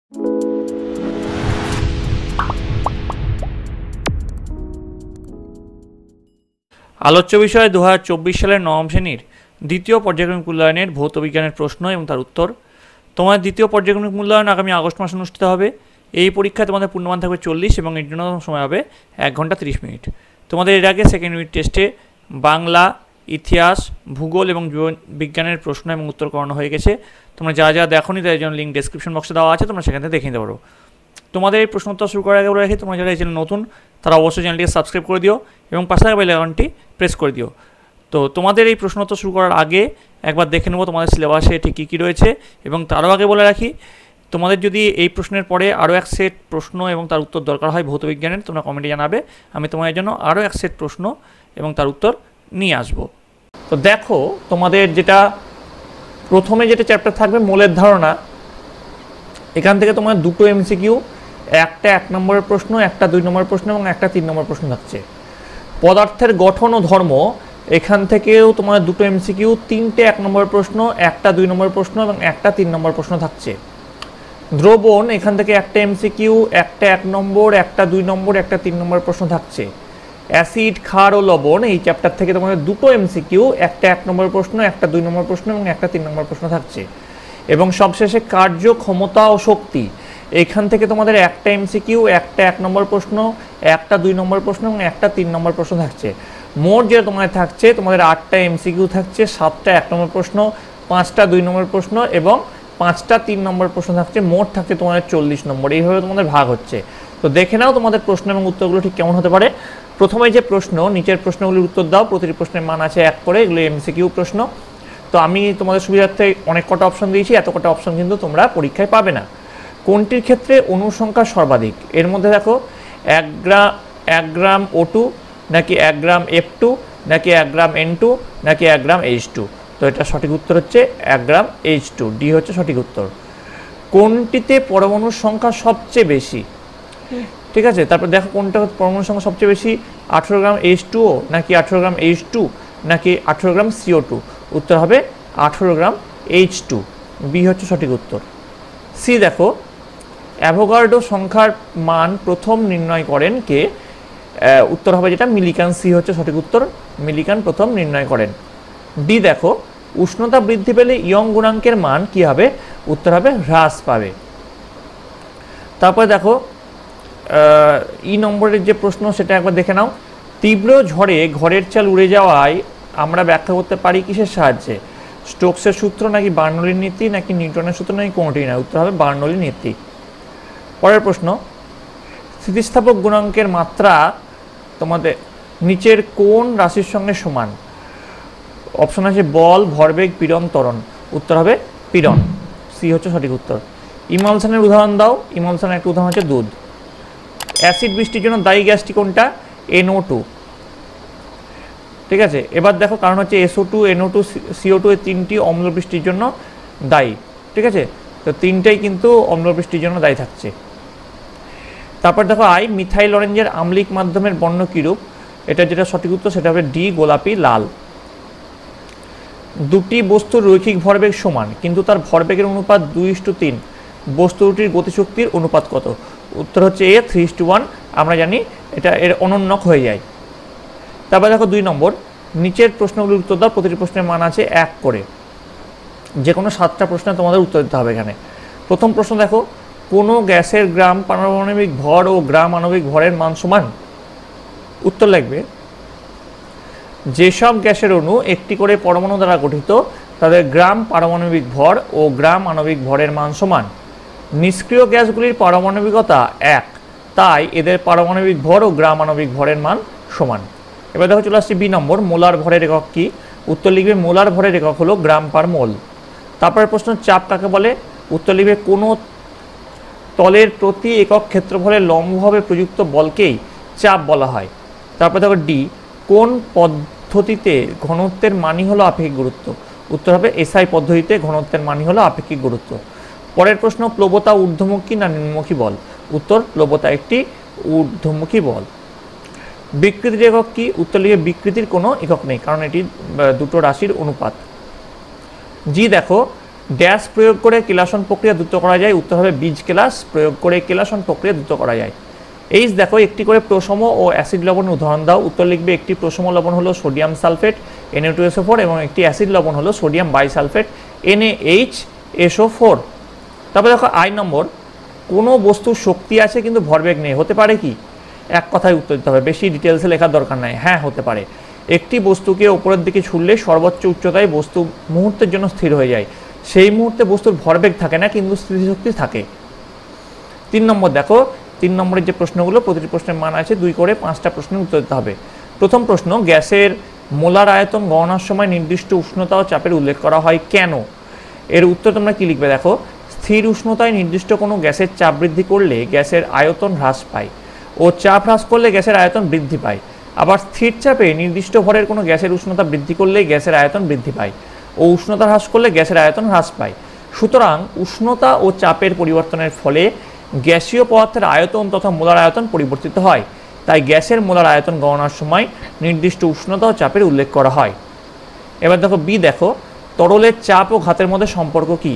আলোচ্য বিষয় 2024 সালের নবম শ্রেণীর দ্বিতীয় পর্যায়ক্রমিক মূল্যায়নের ভৌত বিজ্ঞানের প্রশ্ন এবং তার উত্তর। তোমাদের দ্বিতীয় পর্যায়ক্রমিক মূল্যায়ন আগামী আগস্ট মাসে অনুষ্ঠিত হবে। এই পরীক্ষায় তোমাদের পূর্ণমান থাকবে 40 এবং এর জন্য সময় হবে 1 ঘন্টা 30 মিনিট। তোমাদের এর আগে সেকেন্ড ইউনিট টেস্টে বাংলা, ইতিহাস, ভূগোল এবং বিজ্ঞানের প্রশ্ন এবং উত্তর করানো হয়ে গেছে। তোমরা যা যা দেখোনি তাদের জন্য লিঙ্ক ডেসক্রিপশন বক্সে দেওয়া আছে, তোমরা সেখান থেকে দেখে নিতে পারো। তোমাদের এই প্রশ্নোত্তর শুরু করার আগে বলে রাখি, তোমরা যারা এই চ্যানেল নতুন তারা অবশ্যই চ্যানেলটিকে সাবস্ক্রাইব করে দিও এবং পাশে থাকা বেল আইকনটি প্রেস করে দিও। তো তোমাদের এই প্রশ্নোত্তর শুরু করার আগে একবার দেখে নেবো তোমাদের সিলেবাসে ঠিক কী কী রয়েছে, এবং তারও আগে বলে রাখি, তোমাদের যদি এই প্রশ্নের পরে আরও এক সেট প্রশ্ন এবং তার উত্তর দরকার হয় ভৌত বিজ্ঞানের, তোমরা কমেন্টে জানাবে, আমি তোমাদের জন্য আরও এক সেট প্রশ্ন এবং তার উত্তর নিয়ে আসবো। তো দেখো, তোমাদের যেটা প্রথমে যেটা চ্যাপ্টার থাকবে মৌলের ধারণা, এখান থেকে তোমার দুটো এমসিকিউ, একটা 1 নম্বরের প্রশ্ন, একটা 2 নম্বরের প্রশ্ন এবং একটা 3 নম্বরের প্রশ্ন থাকছে। পদার্থের গঠন ও ধর্ম, এখান থেকেও তোমার দুটো এমসিকিউ, 3টে 1 নম্বরের প্রশ্ন, একটা 2 নম্বরের প্রশ্ন এবং একটা 3 নম্বর প্রশ্ন থাকছে। দ্রবণ, এখান থেকে একটা এমসিকিউ, একটা 1 নম্বর, একটা 2 নম্বর, একটা 3 নম্বর প্রশ্ন থাকছে। অ্যাসিড, ক্ষার ও লবণ, এই চ্যাপ্টার থেকে তোমাদের দুটো এমসিকিউ, একটা 1 নম্বরের প্রশ্ন, একটা 2 নম্বর প্রশ্ন এবং একটা 3 নম্বর প্রশ্ন থাকছে। এবং সবশেষে কার্য, ক্ষমতা ও শক্তি, এখান থেকে তোমাদের একটা এমসিকিউ, একটা 1 নম্বর প্রশ্ন, একটা 2 নম্বর প্রশ্ন এবং একটা 3 নম্বর প্রশ্ন থাকছে। মোট যেটা তোমাদের থাকছে, তোমাদের 8টা এমসিকিউ থাকছে, 7টা 1 নম্বর প্রশ্ন, 5টা 2 নম্বর প্রশ্ন এবং 5টা 3 নম্বর প্রশ্ন থাকছে। মোট থাকছে তোমাদের 40 নম্বর। এইভাবে তোমাদের ভাগ হচ্ছে। তো দেখে নাও তোমাদের প্রশ্ন এবং উত্তরগুলো ঠিক কেমন হতে পারে। প্রথমে যে প্রশ্ন, নিচের প্রশ্নগুলির উত্তর দাও, প্রতিটি প্রশ্নের মান আছে 1 করে, এগুলো এমসিকিউ প্রশ্ন। তো আমি তোমাদের সুবিধার্থে অনেক কটা অপশন দিয়েছি, এত কটা অপশন কিন্তু তোমরা পরীক্ষায় পাবে না। কোনটির ক্ষেত্রে অণুর সংখ্যা সর্বাধিক? এর মধ্যে দেখো 1 গ্রাম O2 নাকি 1 গ্রাম F2 নাকি 1 গ্রাম N2 নাকি 1 গ্রাম H2। তো এটা সঠিক উত্তর হচ্ছে 1 গ্রাম H2, ডি হচ্ছে সঠিক উত্তর। কোনটিতে পরমাণুর সংখ্যা সবচেয়ে বেশি? ঠিক আছে, তারপর দেখো কোনটা পরমাণুর সংখ্যা সবচেয়ে বেশি, 18 গ্রাম H2O নাকি 18 গ্রাম H2 নাকি 18 গ্রাম CO2। উত্তর হবে 18 গ্রাম H2, বি হচ্ছে সঠিক উত্তর। সি দেখো, অ্যাভোগাড্রো সংখ্যার মান প্রথম নির্ণয় করেন কে? উত্তর হবে যেটা মিলিকান, সি হচ্ছে সঠিক উত্তর, মিলিকান প্রথম নির্ণয় করেন। ডি দেখো, উষ্ণতা বৃদ্ধি পেলে ইয়ং গুণাঙ্কের মান কি হবে? উত্তর হবে হ্রাস পাবে। তারপরে দেখো ই নম্বরের যে প্রশ্ন সেটা একবার দেখে নাও। তীব্র ঝড়ে ঘরের চাল উড়ে যাওয়ায় আমরা ব্যাখ্যা করতে পারি কিসের সাহায্যে? স্টোকসের সূত্র নাকি বার্নৌলির নীতি নাকি নিউটনের সূত্র নাকি কোনটি না? উত্তর হবে বার্নৌলির নীতি। পরের প্রশ্ন, স্থিতিস্থাপক গুণাঙ্কের মাত্রা তোমাদের নিচের কোন রাশির সঙ্গে সমান? অপশন আছে বল, ভরবেগ, পীড়ন, ত্বরণ। উত্তর হবে পীড়ন, সি হচ্ছে সঠিক উত্তর। ইমালশনের উদাহরণ দাও। ইমালশনের একটা উদাহরণ হচ্ছে দুধ। অ্যাসিড বৃষ্টির জন্য দায়ী গ্যাসটি কোনটা? NO2। ঠিক আছে, এবার দেখো কারণ হচ্ছে SO2, NO2, CO2 এই তিনটি অম্ল বৃষ্টির জন্য দায়ী। ঠিক আছে, তো তিনটাই কিন্তু অম্ল বৃষ্টির জন্য দায়ী থাকছে। তারপর দেখো আই, মিথাইল অরেঞ্জের আম্লিক মাধ্যমের বর্ণ কিরূপ? এটা যেটা সঠিক উত্তর সেটা হবে ডি, গোলাপি লাল। দুটি বস্তুর রৈখিক ভরবেগ সমান কিন্তু তার ভরবেগের অনুপাত 2:3, বস্তু দুটির গতিশক্তির অনুপাত কত? উত্তর হচ্ছে এ, 3:1। আমরা জানি এটা এর অনন্যক হয়ে যায়। তারপর দেখো 2 নম্বর, নিচের প্রশ্নগুলির উত্তর দাও, প্রতিটি প্রশ্নের মান আছে 1 করে। যে কোনো 7টা প্রশ্নে তোমাদের উত্তর দিতে হবে এখানে। প্রথম প্রশ্ন দেখো, কোনো গ্যাসের গ্রাম পারমাণবিক ভর ও গ্রাম আণবিক ভরের মান সমান? উত্তর লাগবে যেসব গ্যাসের অণু একটি করে পরমাণু দ্বারা গঠিত তাদের গ্রাম পারমাণবিক ভর ও গ্রাম আণবিক ভরের মান সমান। নিষ্ক্রিয় গ্যাসগুলির পারমাণবিকতা 1, তাই এদের পারমাণবিক ভর ও গ্রাম আণবিক ভরের মান সমান। এবার দেখো চলে আসছে বি নম্বর, মোলার ভরের একক কি? উত্তর লিখবে মোলার ভরের একক হলো গ্রাম পার মোল। তারপরে প্রশ্ন, চাপ কাকে বলে? উত্তর লিখবে কোনো তলের প্রতি একক ক্ষেত্রফলে লম্বভাবে প্রযুক্ত বলকেই চাপ বলা হয়। তারপর দেখো ডি, কোন পদ্ধতিতে ঘনত্বের মানই হলো আপেক্ষিক গুরুত্ব? উত্তর হবে এসআই পদ্ধতিতে ঘনত্বের মানই হলো আপেক্ষিক গুরুত্ব। পরের প্রশ্ন, প্লবতা ঊর্ধ্বমুখী না নিম্নমুখী বল? উত্তর প্লবতা একটি ঊর্ধ্বমুখী বল। বিকৃতির একক কি? উত্তর লিখে বিকৃতির কোনো একক নেই, কারণ এটি দুটো রাশির অনুপাত। জি দেখো, ড্যাশ প্রয়োগ করে কেলাসন প্রক্রিয়া দ্রুত করা যায়, উত্তর হবে বীজ কেলাস প্রয়োগ করে কেলাসন প্রক্রিয়া দ্রুত করা যায়। এইচ দেখো একটি করে প্রশম ও অ্যাসিড লবণের উদাহরণ দাও, উত্তর লিখবে একটি প্রশম লবণ হলো সোডিয়াম সালফেট Na2SO4 এবং একটি অ্যাসিড লবণ হলো সোডিয়াম বাইসালফেট NaHSO4। তারপরে দেখো আই নম্বর, কোনো বস্তুর শক্তি আছে কিন্তু ভরবেগ নেই, হতে পারে কি? এক কথায় উত্তর দিতে হবে, বেশি ডিটেলসে লেখার দরকার নাই। হ্যাঁ হতে পারে, একটি বস্তুকে উপরের দিকে ছুড়লে সর্বোচ্চ উচ্চতায় বস্তু মুহূর্তের জন্য স্থির হয়ে যায়, সেই মুহূর্তে বস্তুর ভরবেগ থাকে না কিন্তু স্থিতিশক্তি থাকে। 3 নম্বর দেখো, 3 নম্বরের যে প্রশ্নগুলো প্রতিটি প্রশ্নের মান আছে 2 করে, 5টা প্রশ্নের উত্তর দিতে হবে। প্রথম প্রশ্ন, গ্যাসের মোলার আয়তন গণনার সময় নির্দিষ্ট উষ্ণতা ও চাপের উল্লেখ করা হয় কেন? এর উত্তর তোমরা কি লিখবে দেখো, স্থির উষ্ণতায় নির্দিষ্ট কোনো গ্যাসের চাপ বৃদ্ধি করলে গ্যাসের আয়তন হ্রাস পায় ও চাপ হ্রাস করলে গ্যাসের আয়তন বৃদ্ধি পায়। আবার স্থির চাপে নির্দিষ্ট ভরের কোনো গ্যাসের উষ্ণতা বৃদ্ধি করলে গ্যাসের আয়তন বৃদ্ধি পায় ও উষ্ণতা হ্রাস করলে গ্যাসের আয়তন হ্রাস পায়। সুতরাং উষ্ণতা ও চাপের পরিবর্তনের ফলে গ্যাসীয় পদার্থের আয়তন তথা মোলার আয়তন পরিবর্তিত হয়, তাই গ্যাসের মোলার আয়তন গণনার সময় নির্দিষ্ট উষ্ণতা ও চাপের উল্লেখ করা হয়। এবার দেখো বি দেখো, তরলের চাপ ও ঘাতের মধ্যে সম্পর্ক কি?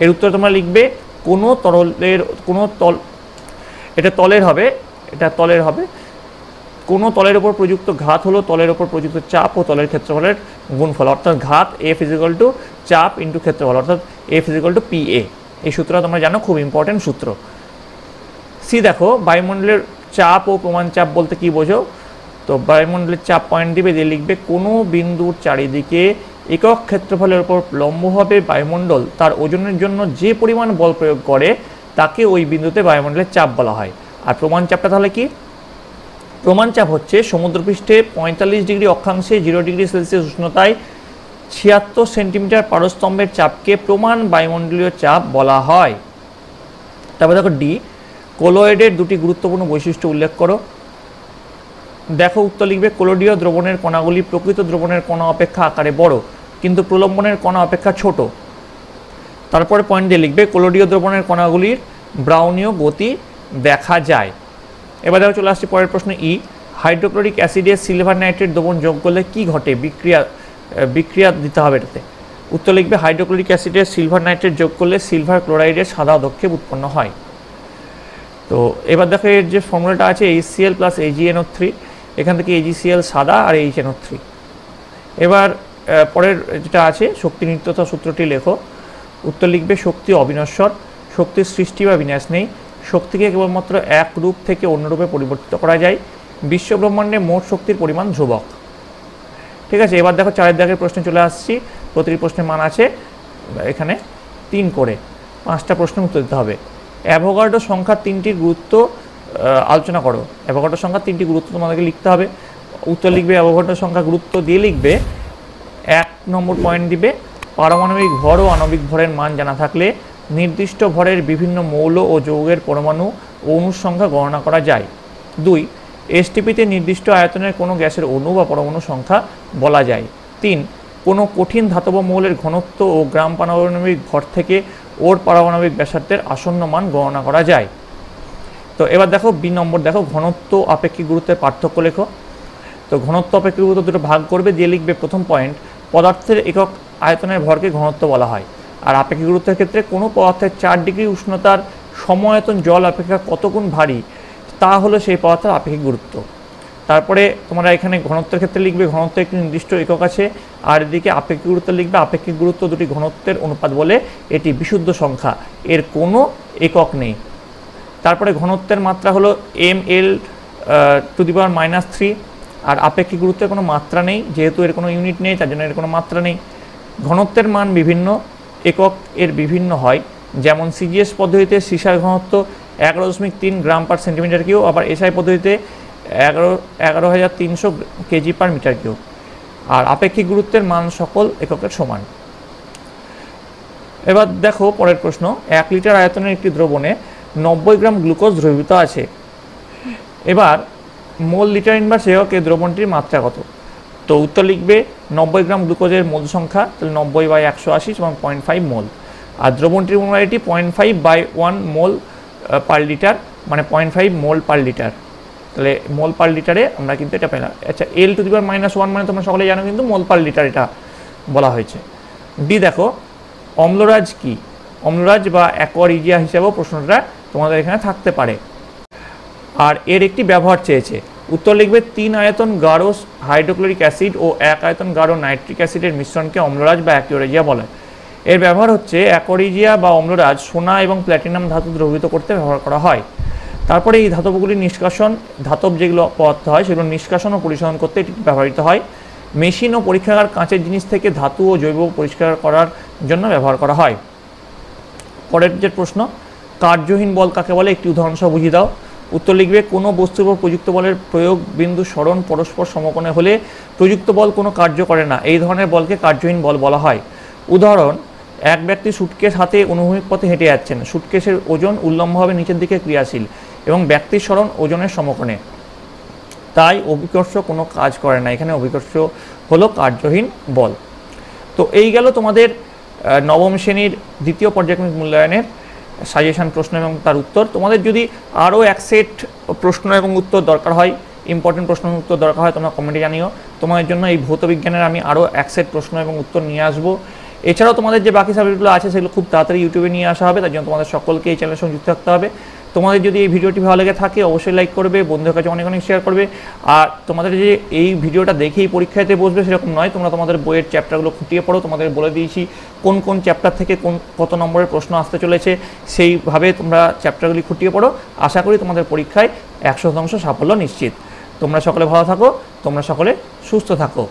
এর উত্তর তোমরা লিখবে কোনো তরলের এটা তলের হবে কোনো তলের উপর প্রযুক্ত ঘাত হলো তলের উপর প্রযুক্ত চাপ ও তলের ক্ষেত্রফলের গুণফল, অর্থাৎ ঘাত F = চাপ ইন্টু ক্ষেত্রফল, অর্থাৎ F = PA। এই সূত্রটা তোমরা জানো, খুব ইম্পর্টেন্ট সূত্র। সি দেখো, বায়ুমণ্ডলের চাপ ও প্রমাণ চাপ বলতে কি বোঝো? তো বায়ুমণ্ডলের চাপ পয়েন্ট দিবে, দিয়ে লিখবে কোনো বিন্দুর চারিদিকে একক ক্ষেত্রফলের উপর লম্বভাবে বায়ুমণ্ডল তার ওজনের জন্য যে পরিমাণ বল প্রয়োগ করে তাকে ওই বিন্দুতে বায়ুমণ্ডলের চাপ বলা হয়। আর প্রমাণ চাপটা তাহলে কি? প্রমাণ চাপ হচ্ছে সমুদ্রপৃষ্ঠে 45 ডিগ্রি অক্ষাংশে 0 ডিগ্রি সেলসিয়াস উষ্ণতায় 76 সেন্টিমিটার পারস্তম্ভের চাপকে প্রমাণ বায়ুমণ্ডলীয় চাপ বলা হয়। তারপর দেখো ডি, কোলয়েডের দুটি গুরুত্বপূর্ণ বৈশিষ্ট্য উল্লেখ করো। দেখো উত্তর লিখবে কোলয়েডীয় দ্রবণের কণাগুলি প্রকৃত দ্রবণের কণা অপেক্ষা আকারে বড় কিন্তু প্রলম্বনের কণা অপেক্ষা ছোট। তারপরে পয়েন্ট দিয়ে লিখবে কোলয়েডীয় দ্রবণের কণাগুলির ব্রাউনীয় গতি দেখা যায়। এবার দেখো চলে আসছে পরের প্রশ্ন ই, হাইড্রোক্লোরিক অ্যাসিডে সিলভার নাইট্রেট দ্রবণ যোগ করলে কি ঘটে? বিক্রিয়া দিতে হবে এটাতে। উত্তর লিখবে হাইড্রোক্লোরিক অ্যাসিডে সিলভার নাইট্রেট যোগ করলে সিলভার ক্লোরাইডের সাদা অধক্ষেপ উৎপন্ন হয়। তো এবার দেখো এর যে ফর্মুলাটা আছে HCl + AgNO3, এখান থেকে AgCl সাদা আর HNO3। এবার পরের যেটা আছে শক্তি নিত্যতা সূত্রটি লেখো। উত্তর লিখবে শক্তি অবিনশ্বর, শক্তির সৃষ্টি বা বিনাশ নেই, শক্তিকে কেবলমাত্র এক রূপ থেকে অন্য রূপে পরিবর্তিত করা যায়, বিশ্বব্রহ্মাণ্ডে মোট শক্তির পরিমাণ ধ্রুবক। ঠিক আছে, এবার দেখো 4 দাগের প্রশ্নে চলে আসছি। প্রতিটি প্রশ্নের মান আছে এখানে 3 করে, 5টা প্রশ্নের উত্তর দিতে হবে। অ্যাভোগাড্রো সংখ্যা 3টির গুরুত্ব আলোচনা করো। অ্যাভোগাড্রো সংখ্যা 3টি গুরুত্ব তোমাদেরকে লিখতে হবে। উত্তর লিখবে অ্যাভোগাড্রো সংখ্যা গুরুত্ব দিয়ে লিখবে 1 নম্বর পয়েন্ট দিবে, পারমাণবিক ভর ও আণবিক ভরের মান জানা থাকলে নির্দিষ্ট ভরের বিভিন্ন মৌল ও যৌগের পরমাণু ও অণুর সংখ্যা গণনা করা যায়। 2, এসটিপিতে নির্দিষ্ট আয়তনের কোনো গ্যাসের অণু বা পরমাণু সংখ্যা বলা যায়। 3, কোনো কঠিন ধাতব মৌলের ঘনত্ব ও গ্রাম পারমাণবিক ভর থেকে ওর পারমাণবিক ব্যাসার্ধের আসন্ন মান গণনা করা যায়। তো এবার দেখো বি নম্বর, দেখো ঘনত্ব আপেক্ষিক গুরুত্বের পার্থক্য লেখো। তো ঘনত্ব আপেক্ষিক গুরুত্ব দুটো ভাগ করবে, দিয়ে লিখবে প্রথম পয়েন্ট, পদার্থের একক আয়তনের ভরকে ঘনত্ব বলা হয়। আর আপেক্ষিক গুরুত্বের ক্ষেত্রে কোনো পদার্থের 4 ডিগ্রি উষ্ণতার সমায়তন জল অপেক্ষা কত গুণ ভারী তা হলো সেই পদার্থের আপেক্ষিক গুরুত্ব। তারপরে তোমরা এখানে ঘনত্বের ক্ষেত্রে লিখবে ঘনত্বের একটি নির্দিষ্ট একক আছে, আর এদিকে আপেক্ষিক গুরুত্ব লিখবে আপেক্ষিক গুরুত্ব দুটি ঘনত্বের অনুপাত বলে এটি বিশুদ্ধ সংখ্যা, এর কোনো একক নেই। তারপরে ঘনত্বের মাত্রা হলো ml⁻³ আর আপেক্ষিক গুরুত্বের কোনো মাত্রা নেই, যেহেতু এর কোনো ইউনিট নেই তার জন্য এর কোনো মাত্রা নেই। ঘনত্বের মান বিভিন্ন একক এর বিভিন্ন হয়, যেমন সিজিএস পদ্ধতিতে সীসার ঘনত্ব 11.3 গ্রাম পার সেন্টিমিটার কিউব, আবার এসআই পদ্ধতিতে 11,300 kg/m³। আর আপেক্ষিক গুরুত্বের মান সকল এককের সমান। এবার দেখো পরের প্রশ্ন, 1 লিটার আয়তনের একটি দ্রবণে 90 গ্রাম গ্লুকোজ দ্রবীভূত আছে। এবার মোল লিটার ইনভার্স এককে দ্রবণটির মাত্রা কত? তো উত্তর লিখবে 90 গ্রাম গ্লুকোজের মোল সংখ্যা, তাহলে 90/180 এবং 0.5 মোল। আর দ্রবণটির মোলারিটি 0.5/1 মোল পার লিটার, মানে 0.5 মোল পার লিটার। তাহলে মোল পার লিটারে আমরা কিন্তু এটা পেলাম। আচ্ছা, L⁻⁻1 মানে তোমরা সকলে জানো কিন্তু মোল পার লিটার এটা বলা হয়েছে। ডি দেখো, অম্লরাজ কি? অম্লরাজ বা অ্যাকোয়ারিজিয়া হিসাবেও প্রশ্নটা তোমাদের এখানে থাকতে পারে। আর এর একটি ব্যবহার চেয়েছে, উত্তর লিখবে 3 আয়তন গাঢ় হাইড্রোক্লোরিক অ্যাসিড ও 1 আয়তন গাঢ় নাইট্রিক অ্যাসিডের মিশ্রণকে অম্লরাজ বা অ্যাকোয়ারিজিয়া বলে। এর ব্যবহার হচ্ছে অ্যাকোয়ারিজিয়া বা অম্লরাজ সোনা এবং প্ল্যাটিনাম ধাতু দ্রবীভূত করতে ব্যবহার করা হয়। তারপরে এই ধাতবগুলির নিষ্কাশন, ধাতব যেগুলো পদার্থ হয় সেগুলো নিষ্কাশন ও পরিশোধন করতে এটি ব্যবহৃত হয়। মেশিন ও পরীক্ষাগার কাঁচের জিনিস থেকে ধাতু ও জৈব পরিষ্কার করার জন্য ব্যবহার করা হয়। পরের যে প্রশ্ন, কার্যহীন বল কাকে বলে? একটি উদাহরণ সহ বুঝিয়ে দাও। উত্তর লিখবে কোনো বস্তুর উপর প্রযুক্ত বলের প্রয়োগ বিন্দু সরণ পরস্পর সমকোণে হলে প্রযুক্ত বল কোনো কার্য করে না, এই ধরনের বলকে কার্যহীন বল বলা হয়। উদাহরণ, এক ব্যক্তি সুটকেস হাতে অনুভূমিক পথে হেঁটে যাচ্ছেন, সুটকেসের ওজন উল্লম্বভাবে নিচের দিকে ক্রিয়াশীল এবং ব্যক্তির সরণ ওজনের সমকোণে, তাই অভিকর্ষ কোনো কাজ করে না। এখানে অভিকর্ষ হলো কার্যহীন বল। তো এই গেল তোমাদের নবম শ্রেণীর দ্বিতীয় পর্যায়ক্রমিক মূল্যায়নের সাজেশন প্রশ্ন এবং তার উত্তর। তোমাদের যদি আরও এক সেট প্রশ্ন এবং উত্তর দরকার হয়, ইম্পর্টেন্ট প্রশ্ন এবং উত্তর দরকার হয়, তোমরা কমেন্টে জানিও। তোমাদের জন্য এই ভৌত বিজ্ঞানের আমি আরও এক সেট প্রশ্ন এবং উত্তর নিয়ে আসবো। এছাড়াও তোমাদের যে বাকি সাবজেক্টগুলো আছে সেগুলো খুব তাড়াতাড়ি ইউটিউবে নিয়ে আসা হবে, তার জন্য তোমাদের সকলকে এই চ্যানেলের সঙ্গে যুক্ত থাকতে হবে। তোমাদের যদি এই ভিডিওটি ভালো লেগে থাকে অবশ্যই লাইক করবে, বন্ধুদের কাছে অনেক অনেক শেয়ার করবে। আর তোমাদের যে এই ভিডিওটা দেখেই পরীক্ষাতে বসবে সেরকম নয়, তোমরা তোমাদের বইয়ের চ্যাপ্টারগুলো খুঁটিয়ে পড়ো। তোমাদের বলে দিয়েছি কোন কোন চ্যাপ্টার থেকে কত নম্বরের প্রশ্ন আসতে চলেছে, সেইভাবে তোমরা চ্যাপ্টারগুলি খুঁটিয়ে পড়ো। আশা করি তোমাদের পরীক্ষায় 100% সাফল্য নিশ্চিত। তোমরা সকলে ভালো থাকো, তোমরা সকলে সুস্থ থাকো।